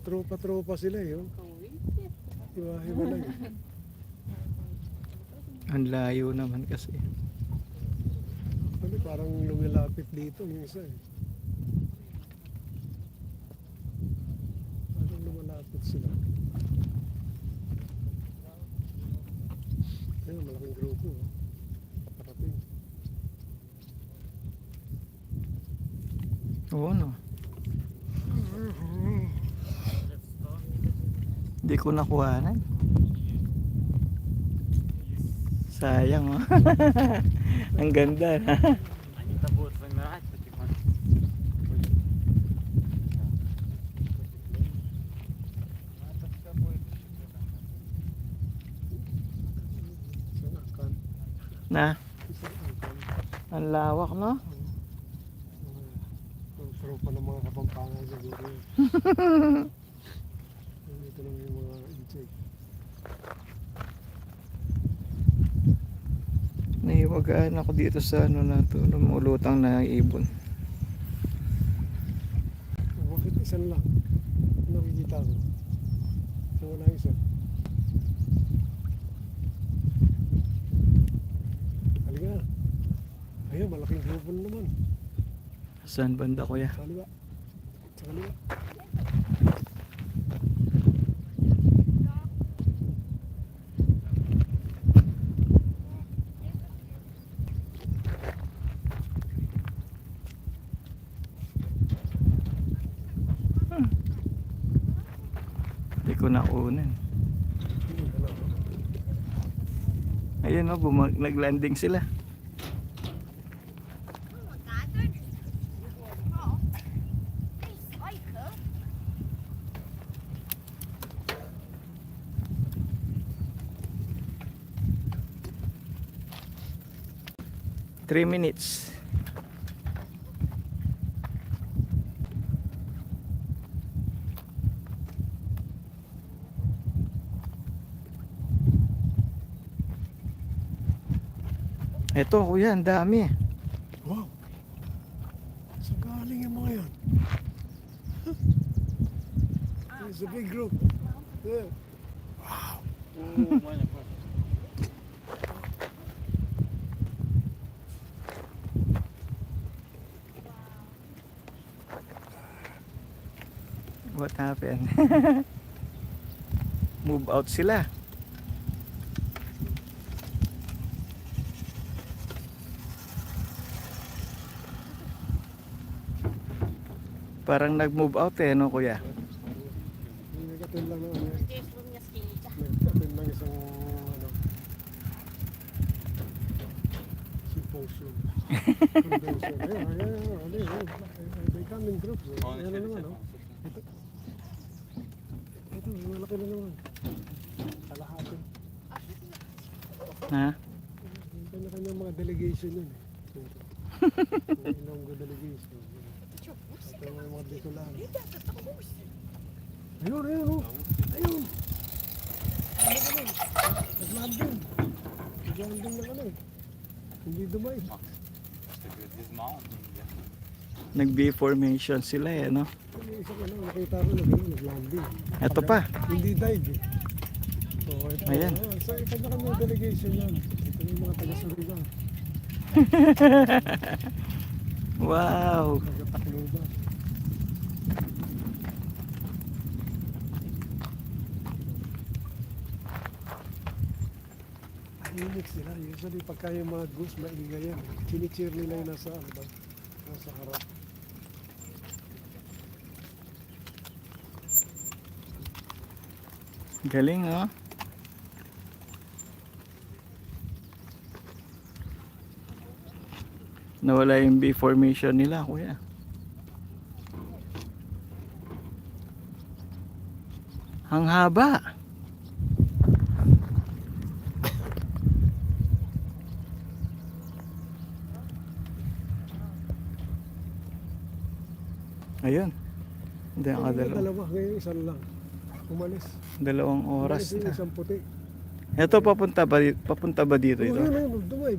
tropa-tropa sila eh. Oh. Hiwa-hiwalay. Ang layo naman kasi. Ano, parang lumilapit dito yung isa eh. Parang lumalapit sila. Ayun, malaking grupo. Oh. Parating. Oo, no. Hindi ko nakuhanan. Sayang, oh. Ang ganda. Isang angkan. Na, Isang angkan. ang lawak, no? Ang tropa ng mga Kapampangan siguro yun. Ito lang yung mga insect. Nahiwagaan ako dito sa ano na to, lumulutang na ibon. Bakit isan lang? Nakikita ko. So wala isa. Halika na. Ayun, malaking grupo na naman. Saan banda, kuya? Sa kaliwa. Sa kaliwa. Hindi ko nakunan. Ayun, oh, naglanding sila. Three minutes. Eto, kuya, ang dami. Wow! Saan galing yung mga yan? It's a big group. Yeah. What happened? Move out sila. Parang nag-move out eh, no, kuya? Nag-attend lang naman yan. Nag-attend lang isang ano, symposium. Convention. Ayun. They come in groups. Eh. Ayan na naman, oh. Ito, malaki na naman. Kalahati. Ha? Kanya-kanyang mga delegation yun eh. Ilonggo delegation. Ito yung mga Bicolano. Ayun, oh. Ayun. Nag-landing. Nag-landing na ano eh. Hindi dumay. Nag-B formation sila eh, no? Yung isang ano, nakita ko nag-landing. Eto pa. Hindi dive eh. So, ito, Ayan. So, kanya-kanyang delegation yan. Ito yung mga taga-Surigao. Wow. Taga-Tacloban. Tahimik sila. Usually pagka yung mga goose, maingay yan. Chinicheer nila yung nasa, ano ba? Nasa harap. Galing, oh. Nawala yung B formation nila, kuya. Ang haba. Ayun. Hindi ako dalawa. Dalawa, ngayon isang lang. Umalis. 2 oras Umalis yung na. isang puti. Ito papunta ba dito Oh, ito? yun, dumay.